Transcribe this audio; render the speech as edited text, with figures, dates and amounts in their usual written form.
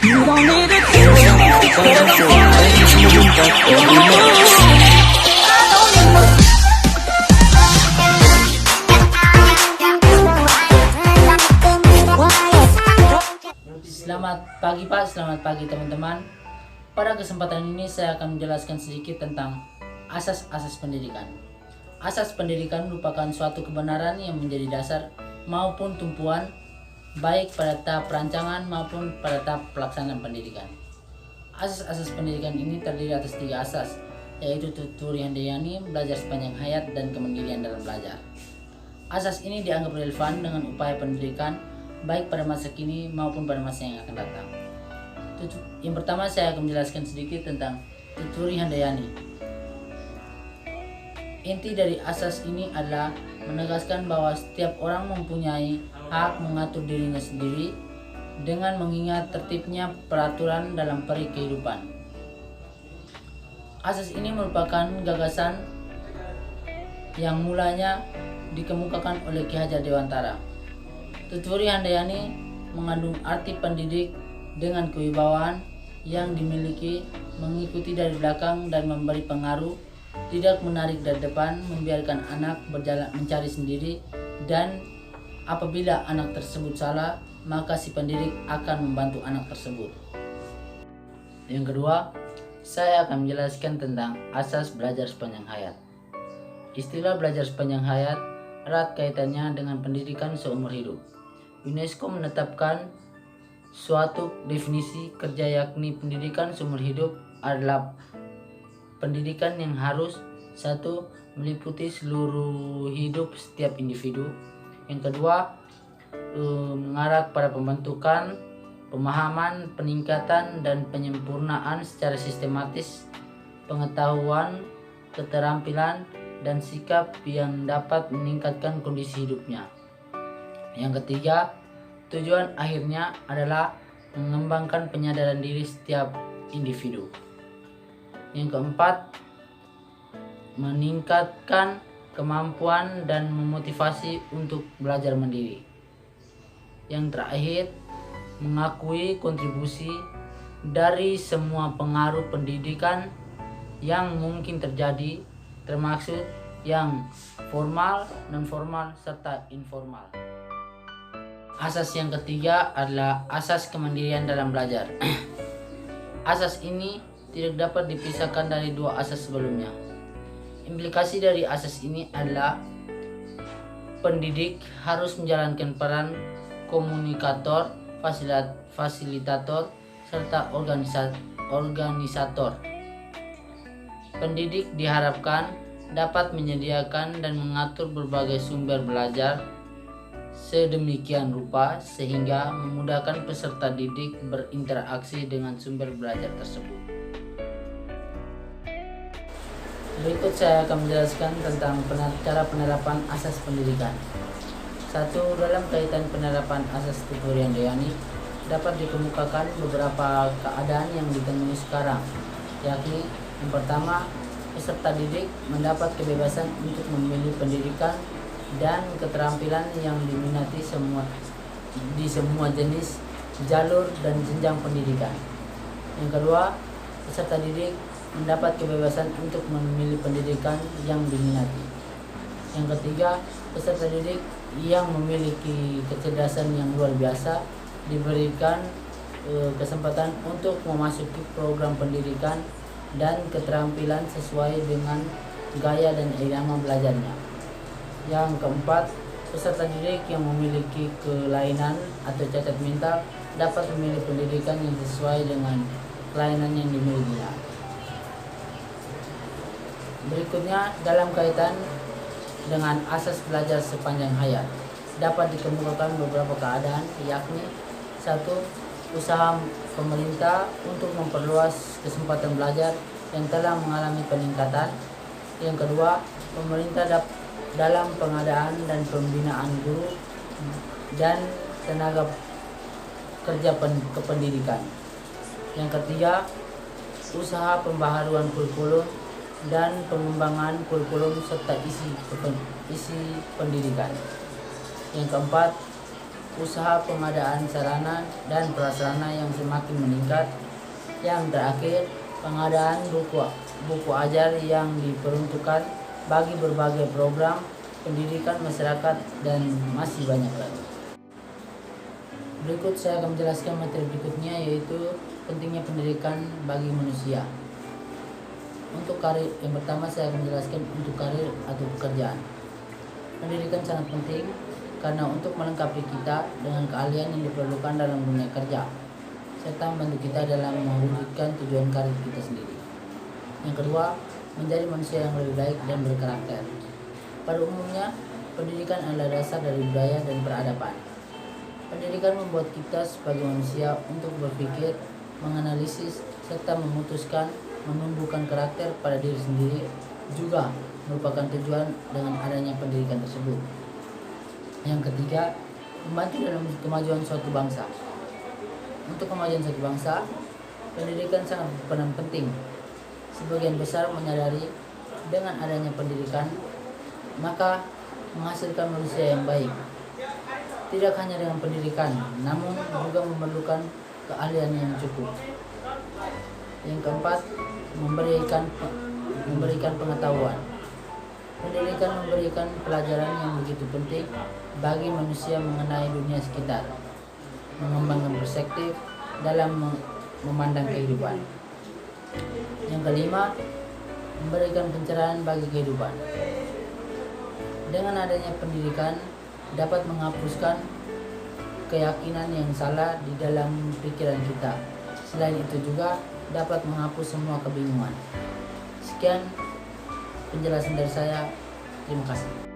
You don't need a Selamat pagi Pak, selamat pagi teman-teman. Pada kesempatan ini saya akan menjelaskan sedikit tentang asas-asas pendidikan. Asas pendidikan merupakan suatu kebenaran yang menjadi dasar maupun tumpuan baik pada tahap perancangan maupun pada tahap pelaksanaan pendidikan. Asas-asas pendidikan ini terdiri atas 3 asas, yaitu tuturi handayani, belajar sepanjang hayat, dan kemandirian dalam belajar. Asas ini dianggap relevan dengan upaya pendidikan baik pada masa kini maupun pada masa yang akan datang. Yang pertama saya akan menjelaskan sedikit tentang tuturi handayani. Inti dari asas ini adalah menegaskan bahwa setiap orang mempunyai hak mengatur dirinya sendiri dengan mengingat tertibnya peraturan dalam peri kehidupan. Asas ini merupakan gagasan yang mulanya dikemukakan oleh Ki Hajar Dewantara. Tuturi handayani mengandung arti pendidik dengan kewibawaan yang dimiliki, mengikuti dari belakang dan memberi pengaruh, tidak menarik dari depan, membiarkan anak berjalan mencari sendiri, dan apabila anak tersebut salah, maka si pendidik akan membantu anak tersebut. Yang kedua, saya akan menjelaskan tentang asas belajar sepanjang hayat. Istilah belajar sepanjang hayat erat kaitannya dengan pendidikan seumur hidup. UNESCO menetapkan suatu definisi kerja, yakni pendidikan seumur hidup adalah pendidikan yang harus satu meliputi seluruh hidup setiap individu. Yang kedua, mengarah pada pembentukan, pemahaman, peningkatan, dan penyempurnaan secara sistematis pengetahuan, keterampilan, dan sikap yang dapat meningkatkan kondisi hidupnya. Yang ketiga, tujuan akhirnya adalah mengembangkan penyadaran diri setiap individu. Yang keempat, meningkatkan kemampuan dan memotivasi untuk belajar mandiri. Yang terakhir, mengakui kontribusi dari semua pengaruh pendidikan yang mungkin terjadi, termasuk yang formal, non-formal, serta informal. Asas yang ketiga adalah asas kemandirian dalam belajar. Asas ini tidak dapat dipisahkan dari 2 asas sebelumnya. Implikasi dari asas ini adalah pendidik harus menjalankan peran komunikator, fasilitator, serta organisator. Pendidik diharapkan dapat menyediakan dan mengatur berbagai sumber belajar sedemikian rupa sehingga memudahkan peserta didik berinteraksi dengan sumber belajar tersebut. Berikut saya akan menjelaskan tentang cara penerapan asas pendidikan. 1. Dalam kaitan penerapan asas tuturi handayani dapat dikemukakan beberapa keadaan yang ditemui sekarang, yakni yang pertama, peserta didik mendapat kebebasan untuk memilih pendidikan dan keterampilan yang diminati di semua jenis, jalur, dan jenjang pendidikan. Yang kedua, peserta didik mendapat kebebasan untuk memilih pendidikan yang diminati. Yang ketiga, peserta didik yang memiliki kecerdasan yang luar biasa diberikan kesempatan untuk memasuki program pendidikan dan keterampilan sesuai dengan gaya dan irama belajarnya. Yang keempat, peserta didik yang memiliki kelainan atau cacat mental dapat memilih pendidikan yang sesuai dengan kelainan yang dimilikinya. Berikutnya, dalam kaitan dengan asas belajar sepanjang hayat dapat dikemukakan beberapa keadaan, yakni 1. Usaha pemerintah untuk memperluas kesempatan belajar yang telah mengalami peningkatan. Yang kedua, pemerintah dalam pengadaan dan pembinaan guru dan tenaga kerja kependidikan. Yang ketiga, usaha pembaharuan kurikulum dan pengembangan kurikulum serta isi pendidikan. Yang keempat, usaha pengadaan sarana dan prasarana yang semakin meningkat. Yang terakhir, pengadaan buku ajar yang diperuntukkan bagi berbagai program pendidikan masyarakat dan masih banyak lagi. Berikut saya akan menjelaskan materi berikutnya, yaitu pentingnya pendidikan bagi manusia. Untuk karir, yang pertama saya akan menjelaskan untuk karir atau pekerjaan. Pendidikan sangat penting karena untuk melengkapi kita dengan keahlian yang diperlukan dalam dunia kerja, serta membantu kita dalam mewujudkan tujuan karir kita sendiri. Yang kedua, menjadi manusia yang lebih baik dan berkarakter. Pada umumnya, pendidikan adalah dasar dari budaya dan peradaban. Pendidikan membuat kita sebagai manusia untuk berpikir, menganalisis, serta memutuskan, menumbuhkan karakter pada diri sendiri, juga merupakan tujuan dengan adanya pendidikan tersebut. Yang ketiga, membantu dalam kemajuan suatu bangsa. Untuk kemajuan suatu bangsa, pendidikan sangat berperan penting. Sebagian besar menyadari dengan adanya pendidikan, maka menghasilkan manusia yang baik. Tidak hanya dengan pendidikan, namun juga memerlukan keahlian yang cukup. Yang keempat, memberikan pengetahuan. Pendidikan memberikan pelajaran yang begitu penting bagi manusia mengenai dunia sekitar, mengembangkan perspektif dalam memandang kehidupan. Yang kelima, memberikan pencerahan bagi kehidupan. Dengan adanya pendidikan dapat menghapuskan keyakinan yang salah di dalam pikiran kita. Selain itu juga dapat menghapus semua kebingungan. Sekian penjelasan dari saya. Terima kasih.